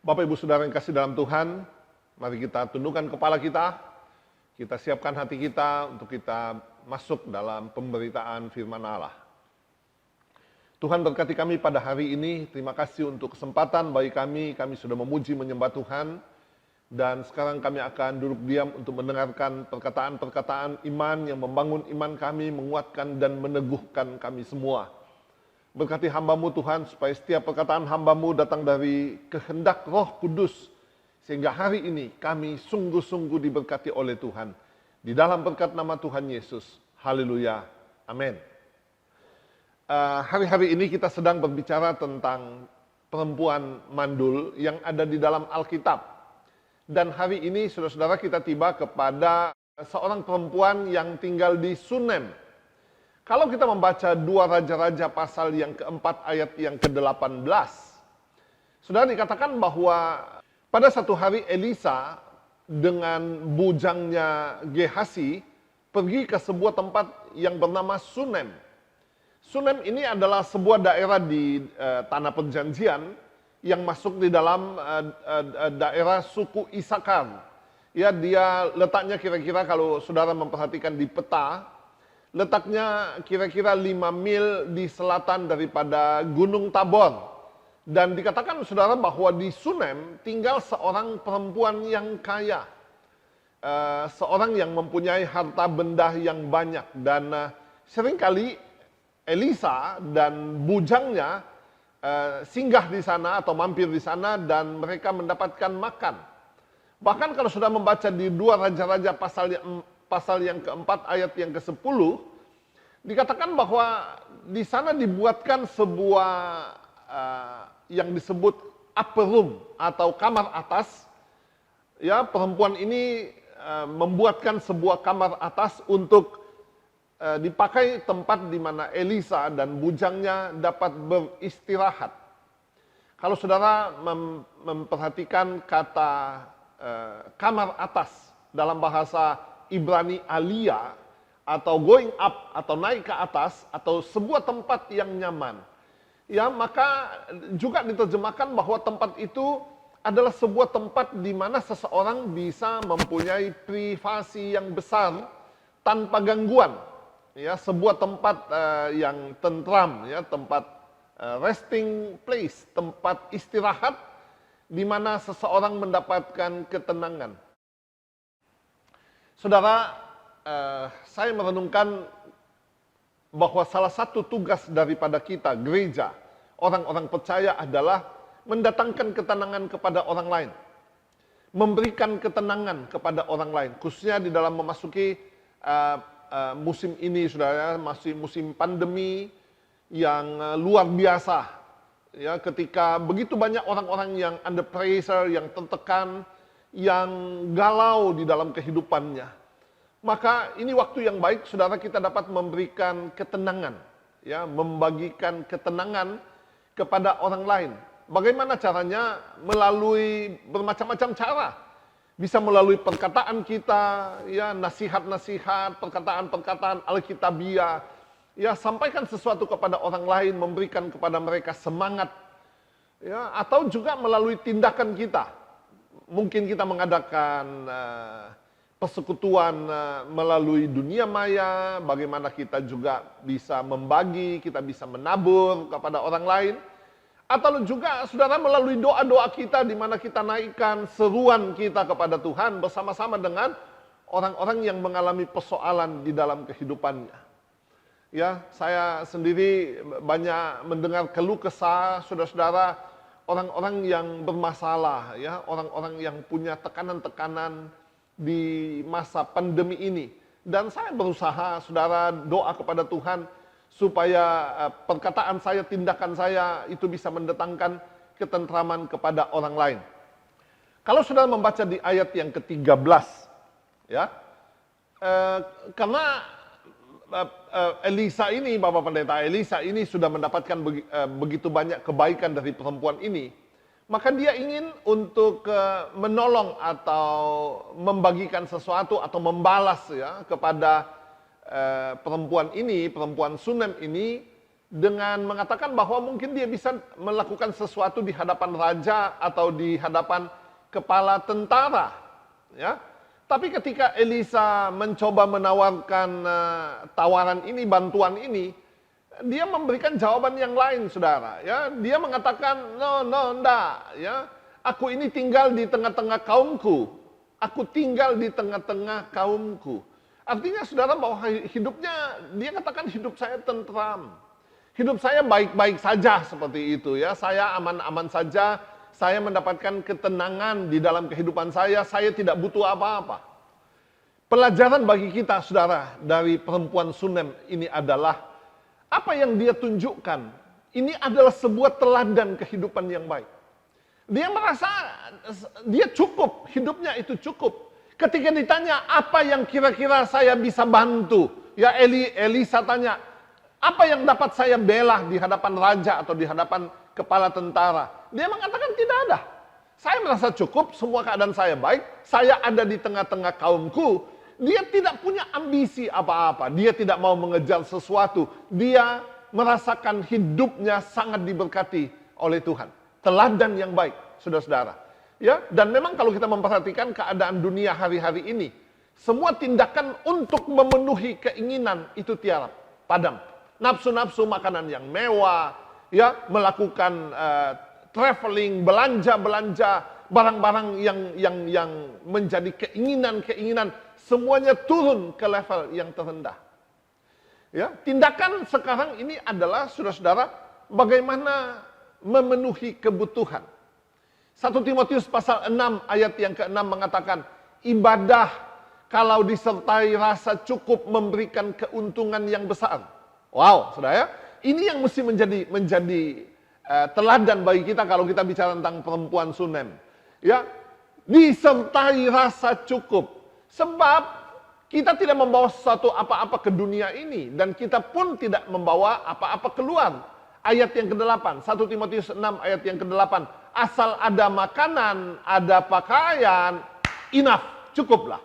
Bapak Ibu Saudara yang kasih dalam Tuhan, mari kita tundukkan kepala kita siapkan hati kita untuk kita masuk dalam pemberitaan firman Allah. Tuhan berkati kami pada hari ini, terima kasih untuk kesempatan bagi kami sudah memuji menyembah Tuhan, dan sekarang kami akan duduk diam untuk mendengarkan perkataan-perkataan iman yang membangun iman kami, menguatkan dan meneguhkan kami semua. Berkati hamba-Mu Tuhan, supaya setiap perkataan hamba-Mu datang dari kehendak Roh Kudus, sehingga hari ini kami sungguh-sungguh diberkati oleh Tuhan. Di dalam berkat nama Tuhan Yesus. Haleluya. Amin. Hari-hari ini kita sedang berbicara tentang perempuan mandul yang ada di dalam Alkitab. Dan hari ini saudara-saudara kita tiba kepada seorang perempuan yang tinggal di Sunem. Kalau kita membaca 2 Raja-Raja pasal yang keempat ayat yang ke-18, saudara dikatakan bahwa pada satu hari Elisa dengan bujangnya Gehasi pergi ke sebuah tempat yang bernama Sunem. Sunem ini adalah sebuah daerah di Tanah Perjanjian yang masuk di dalam daerah suku Isakar. Ya, dia letaknya kira-kira kalau saudara memperhatikan di peta, letaknya kira-kira 5 mil di selatan daripada Gunung Tabor. Dan dikatakan saudara bahwa di Sunem tinggal seorang perempuan yang kaya. Seorang yang mempunyai harta benda yang banyak. Dan seringkali Elisa dan bujangnya singgah di sana atau mampir di sana dan mereka mendapatkan makan. Bahkan kalau sudah membaca di 2 Raja-Raja pasal yang keempat ayat yang ke-10, dikatakan bahwa di sana dibuatkan sebuah yang disebut upper room atau kamar atas. Ya, perempuan ini membuatkan sebuah kamar atas untuk dipakai tempat di mana Elisa dan bujangnya dapat beristirahat. Kalau saudara memperhatikan kata kamar atas dalam bahasa Ibrani Aliyah atau going up atau naik ke atas atau sebuah tempat yang nyaman. Ya, maka juga diterjemahkan bahwa tempat itu adalah sebuah tempat di mana seseorang bisa mempunyai privasi yang besar tanpa gangguan. Ya, sebuah tempat yang tentram, ya, tempat resting place, tempat istirahat di mana seseorang mendapatkan ketenangan. Saudara, saya merenungkan bahwa salah satu tugas daripada kita, gereja, orang-orang percaya adalah mendatangkan ketenangan kepada orang lain. Memberikan ketenangan kepada orang lain, khususnya di dalam memasuki musim ini, saudara, masih musim pandemi yang luar biasa. Ya, ketika begitu banyak orang-orang yang under pressure, yang tertekan, yang galau di dalam kehidupannya. Maka ini waktu yang baik saudara kita dapat memberikan ketenangan, ya, membagikan ketenangan kepada orang lain. Bagaimana caranya? Melalui bermacam-macam cara. Bisa melalui perkataan kita, ya, nasihat-nasihat, perkataan-perkataan Alkitabiah, ya, sampaikan sesuatu kepada orang lain, memberikan kepada mereka semangat, ya, atau juga melalui tindakan kita. Mungkin kita mengadakan persekutuan melalui dunia maya, bagaimana kita juga bisa membagi, kita bisa menabur kepada orang lain. Atau juga saudara melalui doa-doa kita di mana kita naikkan seruan kita kepada Tuhan bersama-sama dengan orang-orang yang mengalami persoalan di dalam kehidupannya. Ya, saya sendiri banyak mendengar keluh kesah saudara-saudara, orang-orang yang bermasalah, ya, orang-orang yang punya tekanan-tekanan di masa pandemi ini. Dan saya berusaha, saudara, doa kepada Tuhan supaya perkataan saya, tindakan saya itu bisa mendatangkan ketentraman kepada orang lain. Kalau saudara membaca di ayat yang ke-13, ya, karena Elisa ini, Bapak Pendeta, Elisa ini sudah mendapatkan begitu banyak kebaikan dari perempuan ini, maka dia ingin untuk menolong atau membagikan sesuatu atau membalas, ya, kepada perempuan ini, perempuan Sunem ini, dengan mengatakan bahwa mungkin dia bisa melakukan sesuatu di hadapan raja atau di hadapan kepala tentara, ya. Tapi ketika Elisa mencoba menawarkan tawaran ini, bantuan ini, dia memberikan jawaban yang lain, saudara. Ya, dia mengatakan, enggak. Ya, aku ini tinggal di tengah-tengah kaumku. Aku tinggal di tengah-tengah kaumku. Artinya, saudara, bahwa hidupnya, dia katakan hidup saya tentram. Hidup saya baik-baik saja seperti itu, ya. Saya aman-aman saja. Saya mendapatkan ketenangan di dalam kehidupan saya tidak butuh apa-apa. Pelajaran bagi kita, saudara, dari perempuan Sunem ini adalah, apa yang dia tunjukkan, ini adalah sebuah teladan kehidupan yang baik. Dia merasa, dia cukup, hidupnya itu cukup. Ketika ditanya, apa yang kira-kira saya bisa bantu? Ya Elisa tanya, apa yang dapat saya bela di hadapan raja atau di hadapan kepala tentara? Dia mengatakan tidak ada. Saya merasa cukup, semua keadaan saya baik, saya ada di tengah-tengah kaumku. Dia tidak punya ambisi apa-apa, dia tidak mau mengejar sesuatu. Dia merasakan hidupnya sangat diberkati oleh Tuhan. Teladan yang baik, saudara-saudara. Ya, dan memang kalau kita memperhatikan keadaan dunia hari-hari ini, semua tindakan untuk memenuhi keinginan itu tiarap, padam. Nafsu-nafsu makanan yang mewah, ya, melakukan traveling, belanja-belanja, barang-barang yang menjadi keinginan-keinginan, semuanya turun ke level yang terendah. Ya, tindakan sekarang ini adalah, saudara-saudara, bagaimana memenuhi kebutuhan. 1 Timotius pasal 6 ayat yang ke-6 mengatakan, ibadah kalau disertai rasa cukup memberikan keuntungan yang besar. Wow, saudara, ya, ini yang mesti menjadi teladan bagi kita kalau kita bicara tentang perempuan Sunem. Ya, disertai rasa cukup. Sebab kita tidak membawa sesuatu apa-apa ke dunia ini dan kita pun tidak membawa apa-apa keluar. Ayat yang ke-8, 1 Timotius 6 ayat yang ke-8, asal ada makanan, ada pakaian, enough, cukuplah.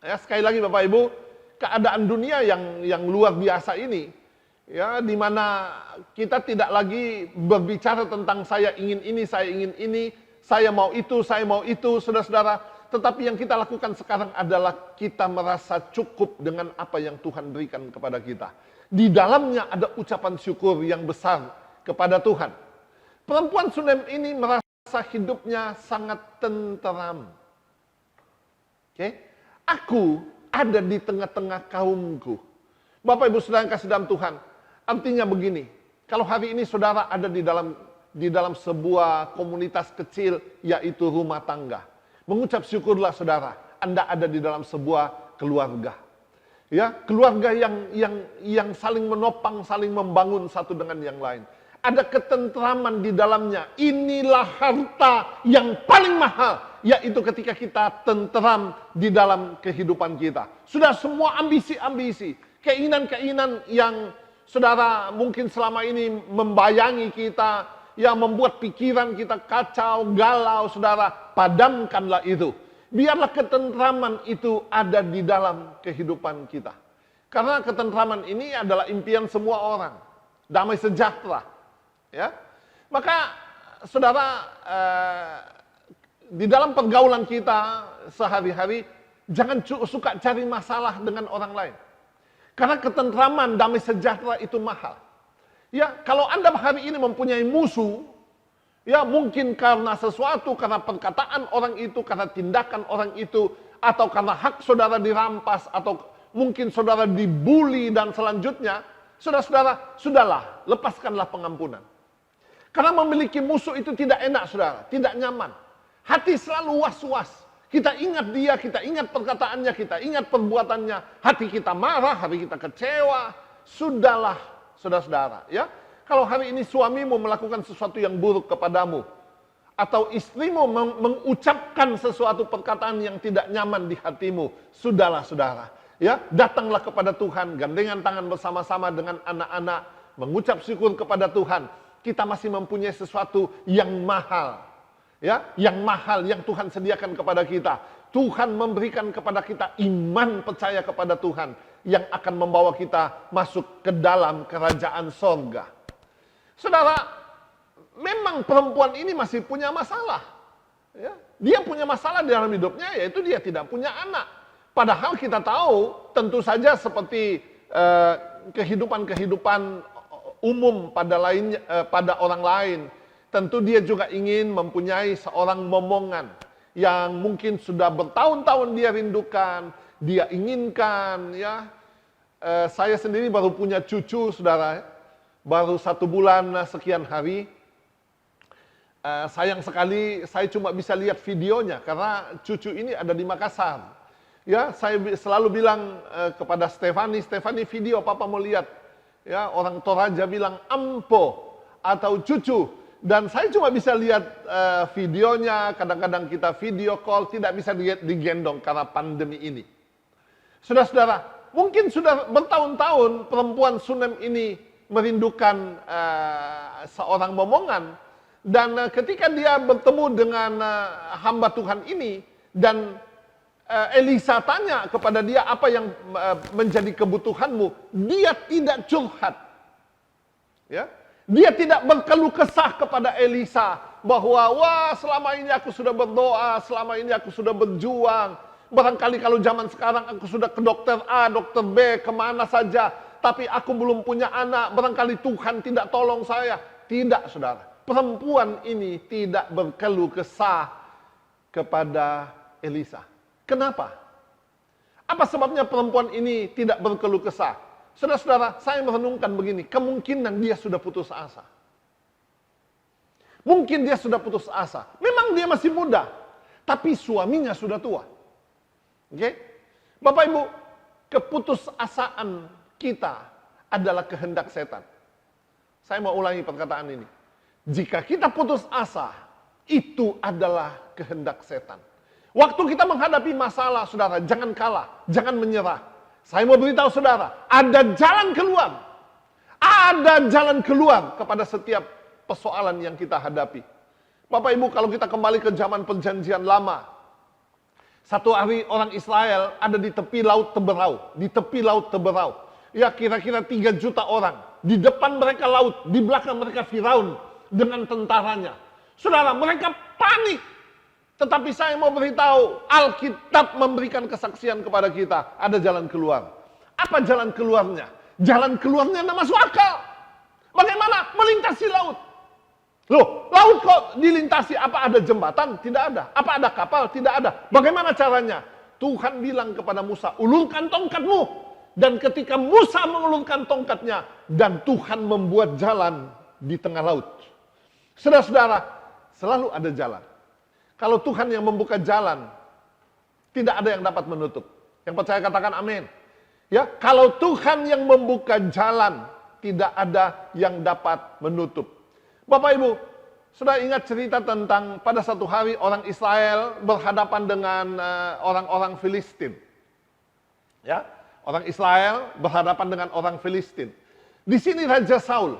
Ya, sekali lagi Bapak Ibu, keadaan dunia yang luar biasa ini, ya, di mana kita tidak lagi berbicara tentang saya ingin ini, saya mau itu, saudara-saudara. Tetapi yang kita lakukan sekarang adalah kita merasa cukup dengan apa yang Tuhan berikan kepada kita. Di dalamnya ada ucapan syukur yang besar kepada Tuhan. Perempuan Sunem ini merasa hidupnya sangat tenteram. Oke? Aku ada di tengah-tengah kaumku. Bapak Ibu Saudara yang kasih dalam Tuhan, artinya begini, kalau hari ini saudara ada di dalam sebuah komunitas kecil, yaitu rumah tangga. Mengucap syukurlah saudara, Anda ada di dalam sebuah keluarga. Ya, keluarga yang saling menopang, saling membangun satu dengan yang lain. Ada ketentraman di dalamnya. Inilah harta yang paling mahal, yaitu ketika kita tentram di dalam kehidupan kita. Sudah semua ambisi-ambisi, keinginan-keinginan yang saudara mungkin selama ini membayangi kita, yang membuat pikiran kita kacau, galau, saudara, padamkanlah itu. Biarlah ketentraman itu ada di dalam kehidupan kita. Karena ketentraman ini adalah impian semua orang. Damai sejahtera. Ya, maka saudara, di dalam pergaulan kita sehari-hari, jangan suka cari masalah dengan orang lain. Karena ketentraman, damai sejahtera itu mahal. Ya, kalau Anda hari ini mempunyai musuh, ya mungkin karena sesuatu, karena perkataan orang itu, karena tindakan orang itu, atau karena hak saudara dirampas, atau mungkin saudara dibully dan selanjutnya, saudara-saudara, sudahlah, lepaskanlah pengampunan. Karena memiliki musuh itu tidak enak, saudara, tidak nyaman. Hati selalu was-was. Kita ingat dia, kita ingat perkataannya, kita ingat perbuatannya. Hati kita marah, hati kita kecewa. Sudahlah, saudara-saudara, ya. Kalau hari ini suamimu melakukan sesuatu yang buruk kepadamu, atau istrimu mengucapkan sesuatu perkataan yang tidak nyaman di hatimu, sudahlah, saudara. Ya, datanglah kepada Tuhan, gandengan tangan bersama-sama dengan anak-anak, mengucap syukur kepada Tuhan. Kita masih mempunyai sesuatu yang mahal. Ya, yang mahal yang Tuhan sediakan kepada kita. Tuhan memberikan kepada kita iman percaya kepada Tuhan. yang akan membawa kita masuk ke dalam kerajaan sorga. Saudara, memang perempuan ini masih punya masalah. Ya, dia punya masalah di dalam hidupnya, yaitu dia tidak punya anak. Padahal kita tahu, tentu saja seperti kehidupan-kehidupan umum pada orang lain, tentu dia juga ingin mempunyai seorang momongan yang mungkin sudah bertahun-tahun dia rindukan, dia inginkan. Ya, saya sendiri baru punya cucu, saudara, baru 1 bulan sekian hari. Sayang sekali saya cuma bisa lihat videonya karena cucu ini ada di Makassar. Ya, saya selalu bilang kepada Stefani, video papa mau lihat. Ya, orang Toraja bilang ampo atau cucu, dan saya cuma bisa lihat videonya. Kadang-kadang kita video call, tidak bisa digendong karena pandemi ini. Saudara-saudara, mungkin sudah bertahun-tahun perempuan Sunem ini merindukan seorang momongan. Dan ketika dia bertemu dengan hamba Tuhan ini, dan Elisa tanya kepada dia apa yang menjadi kebutuhanmu, dia tidak curhat. Ya, dia tidak berkeluh kesah kepada Elisa bahwa wah selama ini aku sudah berdoa, selama ini aku sudah berjuang. Barangkali kalau zaman sekarang aku sudah ke dokter A, dokter B, kemana saja, tapi aku belum punya anak. Barangkali Tuhan tidak tolong saya. Tidak, saudara. Perempuan ini tidak berkeluh kesah kepada Elisa. Kenapa? Apa sebabnya perempuan ini tidak berkeluh kesah? Saudara-saudara, saya merenungkan begini, kemungkinan dia sudah putus asa. Mungkin dia sudah putus asa. Memang dia masih muda, tapi suaminya sudah tua. Oke? Bapak Ibu, keputusasaan kita adalah kehendak setan. Saya mau ulangi perkataan ini. Jika kita putus asa, itu adalah kehendak setan. Waktu kita menghadapi masalah, saudara, jangan kalah, jangan menyerah. Saya mau beritahu saudara, ada jalan keluar. Ada jalan keluar kepada setiap persoalan yang kita hadapi. Bapak Ibu, kalau kita kembali ke zaman perjanjian lama, satu hari orang Israel ada di tepi laut Teberau. Di tepi laut Teberau. Ya, kira-kira 3 juta orang. Di depan mereka laut, di belakang mereka Firaun dengan tentaranya. Saudara, mereka panik. Tetapi saya mau beritahu, Alkitab memberikan kesaksian kepada kita. Ada jalan keluar. Apa jalan keluarnya? Jalan keluarnya tidak masuk akal. Bagaimana? Melintasi laut. Loh, laut kok dilintasi? Apa ada jembatan? Tidak ada. Apa ada kapal? Tidak ada. Bagaimana caranya? Tuhan bilang kepada Musa, ulurkan tongkatmu. Dan ketika Musa mengulurkan tongkatnya, dan Tuhan membuat jalan di tengah laut. Saudara-saudara, selalu ada jalan. Kalau Tuhan yang membuka jalan, tidak ada yang dapat menutup. Yang percaya katakan amin. Ya, kalau Tuhan yang membuka jalan, tidak ada yang dapat menutup. Bapak Ibu, sudah ingat cerita tentang pada satu hari orang Israel berhadapan dengan orang-orang Filistin. Ya, orang Israel berhadapan dengan orang Filistin. Di sini Raja Saul.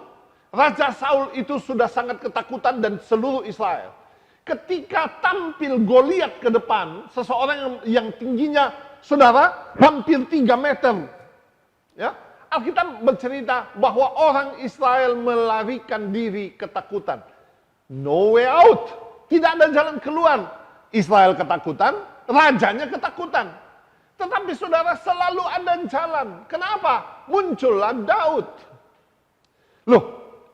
Raja Saul itu sudah sangat ketakutan dan seluruh Israel. Ketika tampil Goliat ke depan, seseorang yang tingginya, saudara, hampir 3 meter. Ya, Alkitab bercerita bahwa orang Israel melarikan diri ketakutan. No way out. Tidak ada jalan keluar. Israel ketakutan, rajanya ketakutan. Tetapi saudara, selalu ada jalan. Kenapa? Muncullah Daud. Loh,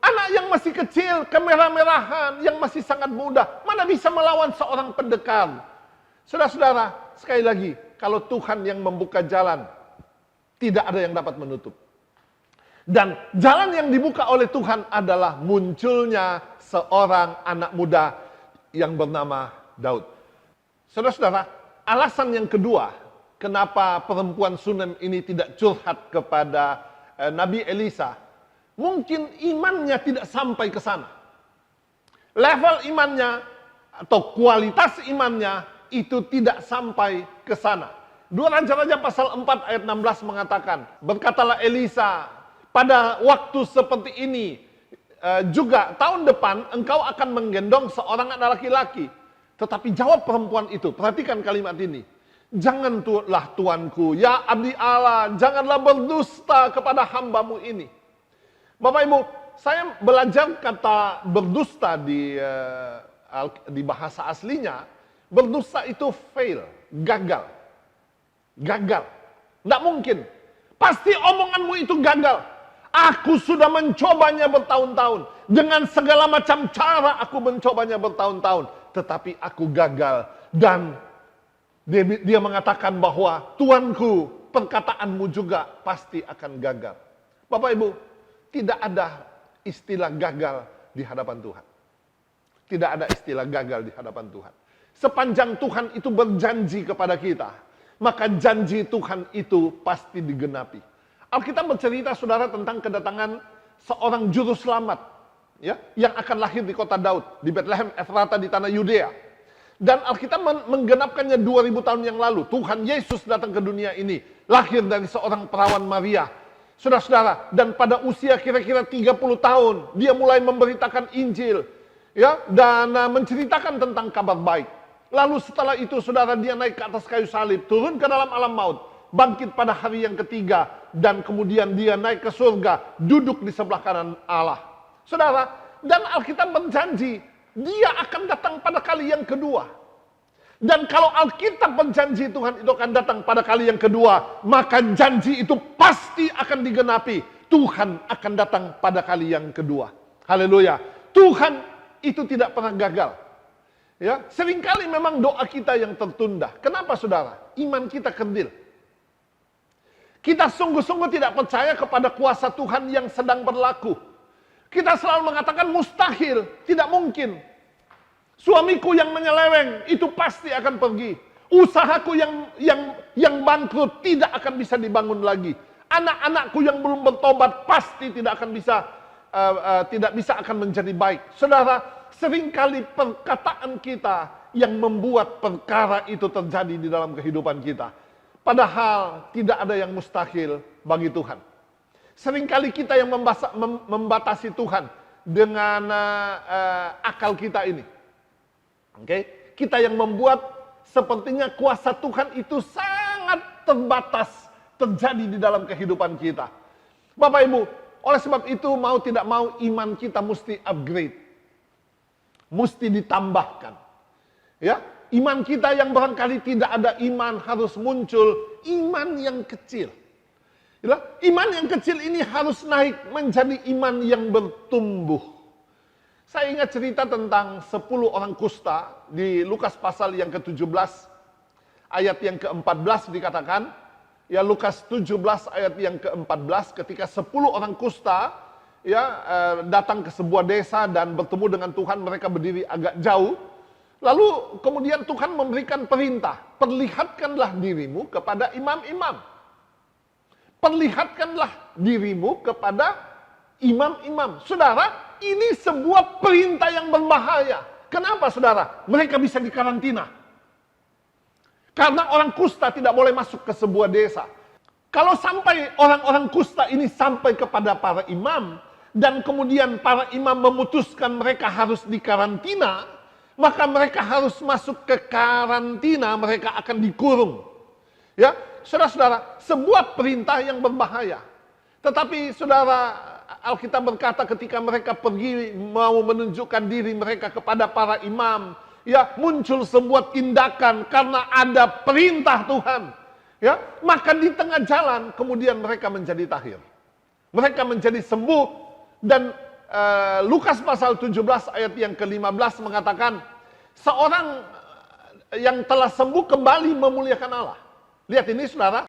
anak yang masih kecil, kemerah-merahan, yang masih sangat muda, mana bisa melawan seorang pendekar? Saudara-saudara, sekali lagi, kalau Tuhan yang membuka jalan, tidak ada yang dapat menutup. Dan jalan yang dibuka oleh Tuhan adalah munculnya seorang anak muda yang bernama Daud. Saudara-saudara, alasan yang kedua, kenapa perempuan Sunem ini tidak curhat kepada Nabi Elisa, mungkin imannya tidak sampai ke sana. Level imannya atau kualitas imannya itu tidak sampai ke sana. 2 Raja-Raja pasal 4 ayat 16 mengatakan, berkatalah Elisa, pada waktu seperti ini juga tahun depan engkau akan menggendong seorang anak laki-laki. Tetapi jawab perempuan itu, perhatikan kalimat ini. Janganlah Tuanku, ya abdi Allah, janganlah berdusta kepada hambamu ini. Bapak Ibu, saya belajar kata berdusta di bahasa aslinya. Berdusta itu fail, gagal. Gagal. Tidak mungkin. Pasti omonganmu itu gagal. Aku sudah mencobanya bertahun-tahun. Dengan segala macam cara aku mencobanya bertahun-tahun. Tetapi aku gagal. Dan dia mengatakan bahwa Tuanku, perkataanmu juga pasti akan gagal. Bapak Ibu, tidak ada istilah gagal di hadapan Tuhan. Tidak ada istilah gagal di hadapan Tuhan. Sepanjang Tuhan itu berjanji kepada kita, maka janji Tuhan itu pasti digenapi. Alkitab bercerita, saudara, tentang kedatangan seorang juru selamat, ya, yang akan lahir di kota Daud, di Bethlehem Efrata di tanah Yudea. Dan Alkitab menggenapkannya 2000 tahun yang lalu. Tuhan Yesus datang ke dunia ini, lahir dari seorang perawan Maria. Saudara-saudara, dan pada usia kira-kira 30 tahun, dia mulai memberitakan Injil, ya, dan menceritakan tentang kabar baik. Lalu setelah itu, saudara, dia naik ke atas kayu salib, turun ke dalam alam maut, bangkit pada hari yang ketiga, dan kemudian dia naik ke surga, duduk di sebelah kanan Allah. Saudara, dan Alkitab berjanji, dia akan datang pada kali yang kedua. Dan kalau Alkitab berjanji Tuhan itu akan datang pada kali yang kedua, maka janji itu pasti akan digenapi. Tuhan akan datang pada kali yang kedua. Haleluya. Tuhan itu tidak pernah gagal. Ya, seringkali memang doa kita yang tertunda. Kenapa, saudara? Iman kita kerdil. Kita sungguh-sungguh tidak percaya kepada kuasa Tuhan yang sedang berlaku. Kita selalu mengatakan mustahil, tidak mungkin. Suamiku yang menyeleweng itu pasti akan pergi. Usahaku yang bangkrut tidak akan bisa dibangun lagi. Anak-anakku yang belum bertobat pasti tidak bisa akan menjadi baik. Saudara, seringkali perkataan kita yang membuat perkara itu terjadi di dalam kehidupan kita. Padahal tidak ada yang mustahil bagi Tuhan. Seringkali kita yang membatasi Tuhan dengan akal kita ini. Oke? Kita yang membuat sepertinya kuasa Tuhan itu sangat terbatas terjadi di dalam kehidupan kita. Bapak Ibu, oleh sebab itu mau tidak mau iman kita mesti upgrade. Mesti ditambahkan. Ya, iman kita yang barangkali tidak ada iman harus muncul iman yang kecil. Ya, iman yang kecil ini harus naik menjadi iman yang bertumbuh. Saya ingat cerita tentang 10 orang kusta di Lukas pasal yang ke-17 ayat yang ke-14 dikatakan, ya, Lukas 17 ayat yang ke-14, ketika 10 orang kusta ya datang ke sebuah desa dan bertemu dengan Tuhan, mereka berdiri agak jauh. Lalu kemudian Tuhan memberikan perintah, perlihatkanlah dirimu kepada imam-imam. Perlihatkanlah dirimu kepada imam-imam. Saudara, ini sebuah perintah yang berbahaya. Kenapa, saudara? Mereka bisa dikarantina. Karena orang kusta tidak boleh masuk ke sebuah desa. Kalau sampai orang-orang kusta ini sampai kepada para imam, dan kemudian para imam memutuskan mereka harus dikarantina, maka mereka harus masuk ke karantina, mereka akan dikurung. Ya, saudara-saudara, sebuah perintah yang berbahaya. Tetapi saudara, Alkitab berkata ketika mereka pergi mau menunjukkan diri mereka kepada para imam, ya, muncul sebuah tindakan karena ada perintah Tuhan. Ya, maka di tengah jalan kemudian mereka menjadi tahir. Mereka menjadi sembuh dan Lukas pasal 17 ayat yang ke-15 mengatakan seorang yang telah sembuh kembali memuliakan Allah. Lihat ini, saudara.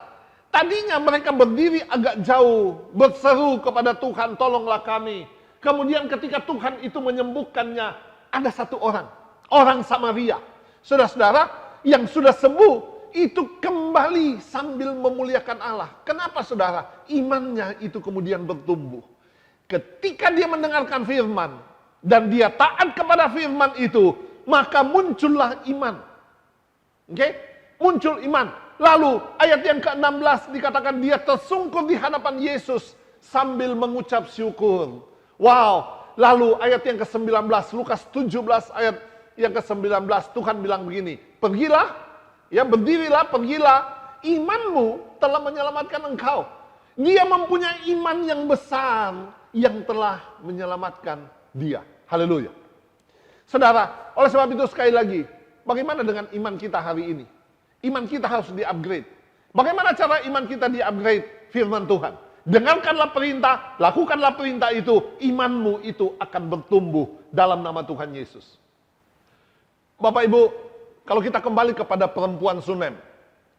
Tadinya mereka berdiri agak jauh, berseru kepada Tuhan, tolonglah kami. Kemudian ketika Tuhan itu menyembuhkannya, ada satu orang Samaria. Saudara-saudara, yang sudah sembuh, itu kembali sambil memuliakan Allah. Kenapa, saudara? Imannya itu kemudian bertumbuh. Ketika dia mendengarkan firman, dan dia taat kepada firman itu, maka muncullah iman. Oke? Muncul iman. Lalu ayat yang ke-16 dikatakan dia tersungkur di hadapan Yesus sambil mengucap syukur. Wow. Lalu ayat yang ke-19, Lukas 17 ayat yang ke-19, Tuhan bilang begini, pergilah Ya, berdirilah, pergilah, imanmu telah menyelamatkan engkau. Dia mempunyai iman yang besar yang telah menyelamatkan dia. Haleluya. Saudara, oleh sebab itu sekali lagi, bagaimana dengan iman kita hari ini? Iman kita harus di-upgrade. Bagaimana cara iman kita di-upgrade? Firman Tuhan. Dengarkanlah perintah, lakukanlah perintah itu, imanmu itu akan bertumbuh dalam nama Tuhan Yesus. Bapak Ibu, kalau kita kembali kepada perempuan Sunem,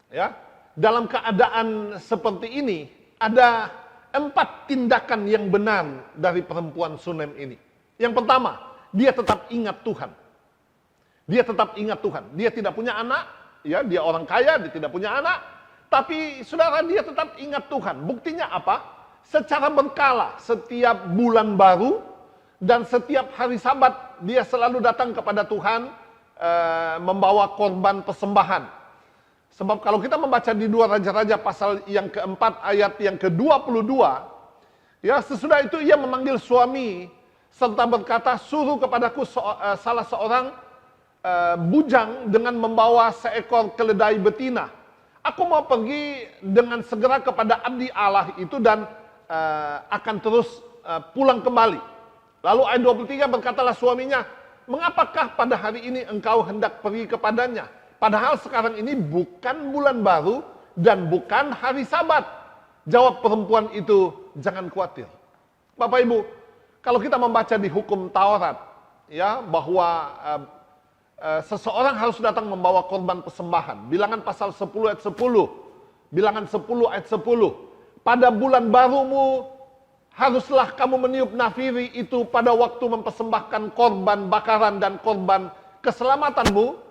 ya, dalam keadaan seperti ini, ada 4 tindakan yang benar dari perempuan Sunem ini. Yang pertama, dia tetap ingat Tuhan. Dia tetap ingat Tuhan. Dia tidak punya anak, ya, dia orang kaya, dia tidak punya anak. Tapi saudara, dia tetap ingat Tuhan. Buktinya apa? Secara berkala, setiap bulan baru dan setiap hari Sabat, dia selalu datang kepada Tuhan membawa korban persembahan. Sebab kalau kita membaca di 2 Raja-Raja pasal yang keempat ayat yang ke-22, ya, sesudah itu ia memanggil suami serta berkata, suruh kepadaku salah seorang bujang dengan membawa seekor keledai betina. Aku mau pergi dengan segera kepada abdi Allah itu dan akan terus pulang kembali. Lalu ayat 23 berkatalah suaminya, mengapakah pada hari ini engkau hendak pergi kepadanya? Padahal sekarang ini bukan bulan baru dan bukan hari Sabat. Jawab perempuan itu, jangan khawatir. Bapak Ibu, kalau kita membaca di hukum Taurat, ya, bahwa seseorang harus datang membawa korban persembahan. Bilangan pasal 10 ayat 10. Bilangan 10 ayat 10. Pada bulan barumu haruslah kamu meniup nafiri itu pada waktu mempersembahkan korban bakaran dan korban keselamatanmu,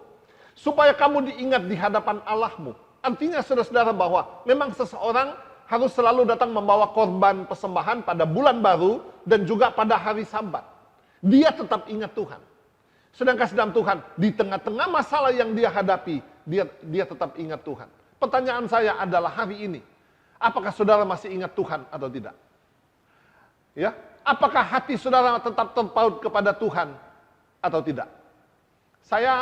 supaya kamu diingat di hadapan Allahmu. Artinya saudara-saudara bahwa memang seseorang harus selalu datang membawa korban persembahan pada bulan baru dan juga pada hari Sabat. Dia tetap ingat Tuhan. Sedangkan dalam Tuhan, di tengah-tengah masalah yang dia hadapi, dia tetap ingat Tuhan. Pertanyaan saya adalah hari ini, apakah saudara masih ingat Tuhan atau tidak? Ya, apakah hati saudara tetap terpaut kepada Tuhan atau tidak? Saya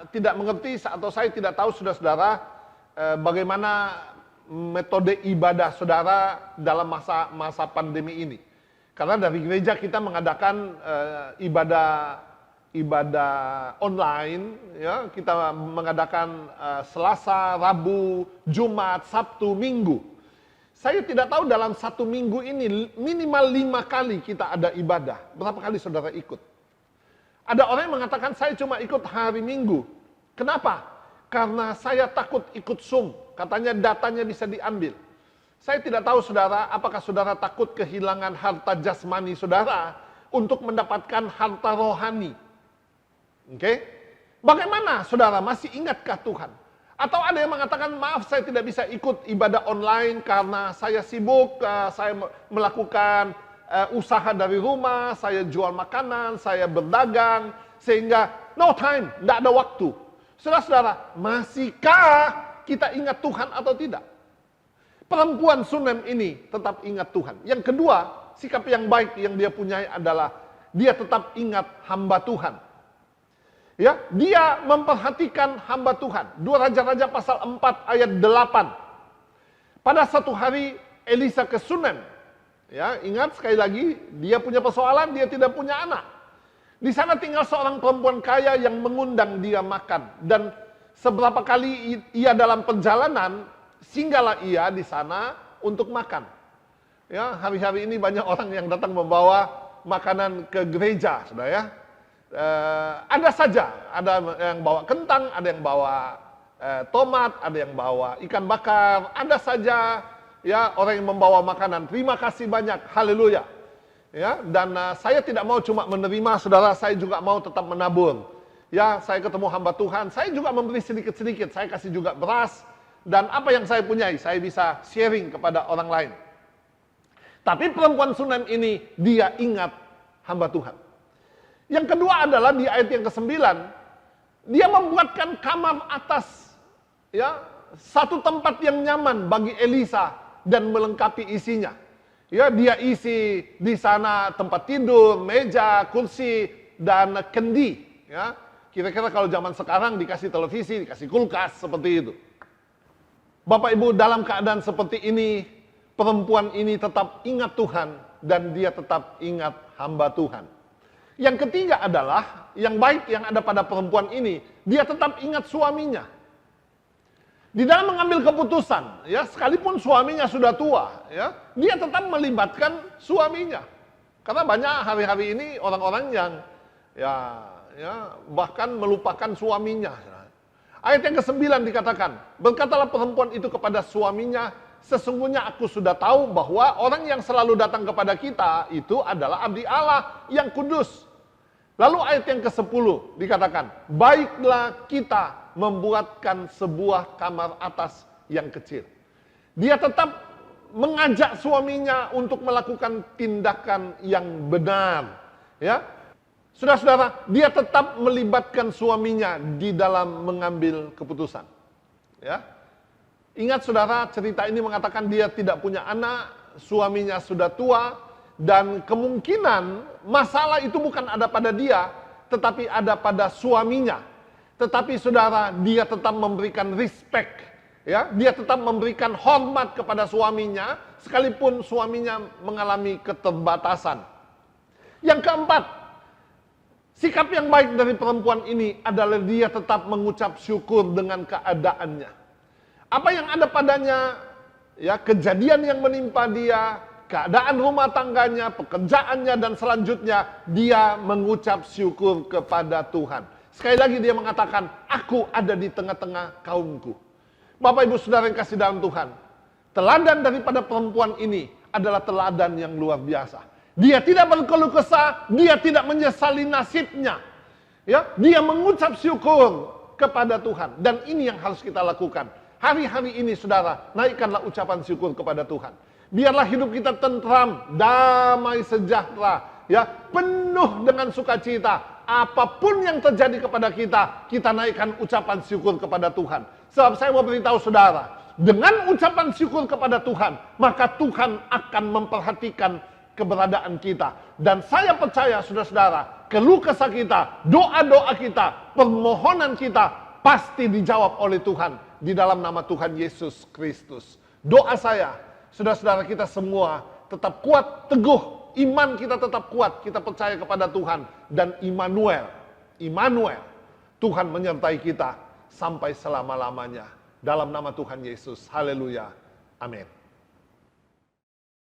tidak mengerti atau saya tidak tahu saudara-saudara bagaimana metode ibadah saudara dalam masa pandemi ini. Karena dari gereja kita mengadakan ibadah online, ya, kita mengadakan Selasa, Rabu, Jumat, Sabtu, Minggu. Saya tidak tahu dalam 1 minggu ini minimal 5 kali kita ada ibadah. Berapa kali saudara ikut? Ada orang yang mengatakan saya cuma ikut hari Minggu. Kenapa? Karena saya takut ikut Zoom. Katanya datanya bisa diambil. Saya tidak tahu saudara, apakah saudara takut kehilangan harta jasmani saudara untuk mendapatkan harta rohani. Oke? Bagaimana saudara, masih ingatkah Tuhan? Atau ada yang mengatakan, maaf saya tidak bisa ikut ibadah online karena saya sibuk, saya melakukan usaha dari rumah, saya jual makanan, saya berdagang, sehingga no time, tidak ada waktu. Saudara-saudara, masihkah kita ingat Tuhan atau tidak? Perempuan Sunem ini tetap ingat Tuhan. Yang kedua, sikap yang baik yang dia punyai adalah dia tetap ingat hamba Tuhan. Ya, dia memperhatikan hamba Tuhan. 2 Raja-Raja pasal 4 ayat 8. Pada satu hari Elisa ke Sunem. Ya, ingat sekali lagi, dia punya persoalan, dia tidak punya anak. Di sana tinggal seorang perempuan kaya yang mengundang dia makan. Dan seberapa kali ia dalam perjalanan, singgahlah ia di sana untuk makan. Ya, hari-hari ini banyak orang yang datang membawa makanan ke gereja, saudara ya. Ada saja, ada yang bawa kentang, ada yang bawa tomat, ada yang bawa ikan bakar, ada saja ya orang yang membawa makanan. Terima kasih banyak, haleluya. Ya, dan saya tidak mau cuma menerima, saudara, saya juga mau tetap menabur. Ya, saya ketemu hamba Tuhan, saya juga memberi sedikit-sedikit, saya kasih juga beras, dan apa yang saya punyai, saya bisa sharing kepada orang lain. Tapi perempuan Sunem ini, dia ingat hamba Tuhan. Yang kedua adalah di ayat yang ke-9, dia membuatkan kamar atas, ya, satu tempat yang nyaman bagi Elisa dan melengkapi isinya. Ya, dia isi di sana tempat tidur, meja, kursi, dan kendi. Ya, Kira-kira kalau zaman sekarang dikasih televisi, dikasih kulkas, seperti itu. Bapak Ibu, dalam keadaan seperti ini, perempuan ini tetap ingat Tuhan, dan dia tetap ingat hamba Tuhan. Yang ketiga adalah, yang baik yang ada pada perempuan ini, dia tetap ingat suaminya. Di dalam mengambil keputusan, ya, sekalipun suaminya sudah tua, ya, dia tetap melibatkan suaminya. Karena banyak hari-hari ini orang-orang yang bahkan melupakan suaminya. Ayat yang ke-9 dikatakan, berkatalah perempuan itu kepada suaminya, sesungguhnya aku sudah tahu bahwa orang yang selalu datang kepada kita itu adalah abdi Allah yang kudus. Lalu ayat yang ke-10 dikatakan, baiklah kita membuatkan sebuah kamar atas yang kecil. Dia tetap mengajak suaminya untuk melakukan tindakan yang benar. Ya, saudara-saudara, dia tetap melibatkan suaminya di dalam mengambil keputusan. Ya, ingat saudara, cerita ini mengatakan dia tidak punya anak, suaminya sudah tua, dan kemungkinan masalah itu bukan ada pada dia, tetapi ada pada suaminya. Tetapi saudara, dia tetap memberikan respect. Ya, dia tetap memberikan hormat kepada suaminya, sekalipun suaminya mengalami keterbatasan. Yang keempat, sikap yang baik dari perempuan ini adalah dia tetap mengucap syukur dengan keadaannya. Apa yang ada padanya, ya, kejadian yang menimpa dia, keadaan rumah tangganya, pekerjaannya, dan selanjutnya dia mengucap syukur kepada Tuhan. Sekali lagi dia mengatakan, aku ada di tengah-tengah kaumku. Bapak Ibu Saudara yang kasih dalam Tuhan, teladan daripada perempuan ini adalah teladan yang luar biasa. Dia tidak berkeluh kesah, dia tidak menyesali nasibnya. Ya, dia mengucap syukur kepada Tuhan, dan ini yang harus kita lakukan. Hari-hari ini saudara, naikkanlah ucapan syukur kepada Tuhan. Biarlah hidup kita tentram, damai, sejahtera, ya, penuh dengan sukacita. Apapun yang terjadi kepada kita, kita naikkan ucapan syukur kepada Tuhan. Sebab saya mau beritahu saudara, dengan ucapan syukur kepada Tuhan, maka Tuhan akan memperhatikan keberadaan kita. Dan saya percaya saudara-saudara, keluh kesah kita, doa-doa kita, permohonan kita, pasti dijawab oleh Tuhan di dalam nama Tuhan Yesus Kristus. Doa saya, saudara-saudara kita semua tetap kuat, teguh, iman kita tetap kuat, kita percaya kepada Tuhan, dan Immanuel, Tuhan menyertai kita sampai selama-lamanya. Dalam nama Tuhan Yesus, haleluya, amin.